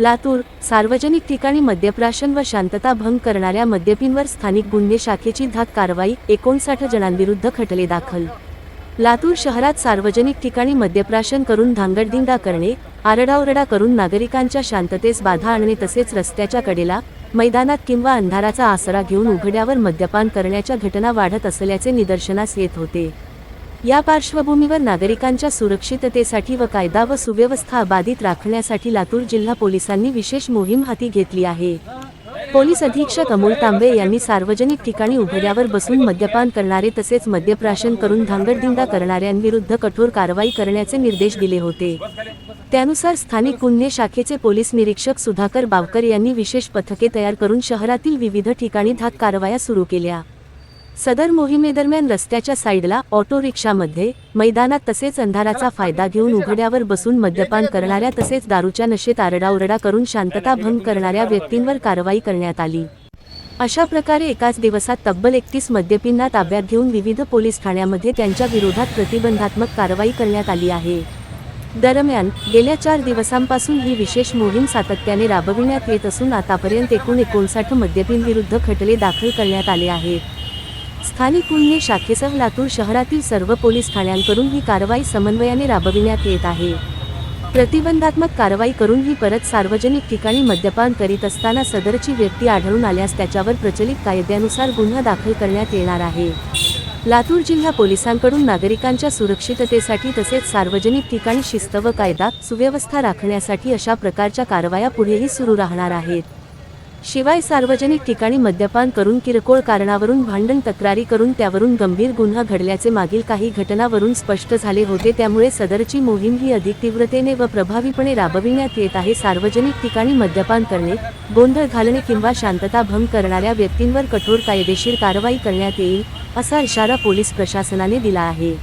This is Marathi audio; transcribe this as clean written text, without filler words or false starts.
लातूर सार्वजनिक ठिकाणी मद्यप्राशन व शांतता भंग करणाऱ्या मद्यपींवर स्थानिक गुन्हे शाखेची धाक कारवाई 59 जणांविरुद्ध खटले दाखल। लातूर शहरात सार्वजनिक ठिकाणी मद्यप्राशन करून धांगडधिंगा करणे, आरडाओरडा करून नागरिकांच्या शांततेस बाधा आणणे तसेच रस्त्याच्या कडेला, मैदानात किंवा अंधाराचा आसरा घेऊन उघड्यावर मद्यपान करण्याच्या घटना वाढत असल्याचे निदर्शनास येत होते। या पार्श्वभूमीवर नागरिकांच्या सुरक्षिततेसाठी व कायदा व सुव्यवस्था अबाधित राखण्यासाठी लातूर जिल्हा पोलिसांनी विशेष मोहीम हाती घेतली आहे। पोलीस अधीक्षक अमोल तांबे यांनी सार्वजनिक ठिकाणी उघड्यावर बसून मद्यपान करणारे तसेच मद्यप्राशन करून धांगडधिंगा करणाऱ्यांविरुद्ध कठोर कारवाई करण्याचे निर्देश दिले होते। त्यानुसार स्थानिक गुन्हे शाखेचे पोलीस निरीक्षक सुधाकर बावकर यांनी विशेष पथके तयार करून शहरातील विविध ठिकाणी धाक कारवाया सुरू केल्या। सदर मोहिमेदरम्यान रस्त्याच्या साईडला, ऑटो रिक्षामध्ये, मैदानात तसेच अंधाराचा फायदा घेऊन उघड्यावर बसून मद्यपान करणाऱ्या तसेच दारूच्या नशेत आरडाओरडा करून शांतता भंग करणाऱ्या व्यक्तींवर कारवाई करण्यात आली। अशा प्रकारे एकाच दिवसात तब्बल 31 मद्यपींना ताब्यात घेऊन विविध पोलीस ठाण्यांमध्ये त्यांच्या विरोधात प्रतिबंधात्मक कारवाई करण्यात आली आहे। दरम्यान गेल्या 4 दिवसांपासून ही विशेष मोहीम सातत्याने राबविण्यात येत असून आतापर्यंत एकूण 59 मद्यपींविरुद्ध खटले दाखल करण्यात आले आहेत। स्थानिक गुन्हे शाखेसह लातूर शहरातील सर्व पोलीस ठाण्यांकडून ही कारवाई समन्वयाने राबविण्यात येत आहे। प्रतिबंधात्मक कारवाई करून ही परत सार्वजनिक ठिकाणी मद्यपान करीत असताना सदरची व्यक्ती आढळून आल्यास त्याच्यावर प्रचलित कायद्यानुसार गुन्हा दाखल करण्यात येणार आहे। लातूर जिल्हा पोलिसांकडून नागरिकांच्या सुरक्षिततेसाठी तसेच सार्वजनिक ठिकाणी शिस्त व कायदा सुव्यवस्था राखण्यासाठी अशा प्रकारच्या कारवाया पुढेही सुरू राहणार आहेत। शिवाय सार्वजनिक ठिकाणी मद्यपान करून किरकोळ कारणावरून भांडण तक्रारी करून त्यावरून गंभीर गुन्हा घडल्याचे मागील काही घटनांवरून स्पष्ट झाले होते। त्यामुळे सदरची मोहीम ही अधिक तीव्रतेने व प्रभावीपणे राबविण्यात येत आहे। सार्वजनिक ठिकाणी मद्यपान करणे, गोंधळ घालणे किंवा शांतता भंग करणाऱ्या व्यक्तींवर कठोर कायदेशीर कारवाई करण्यात येईल, असा इशारा पोलीस प्रशासनाने दिला आहे।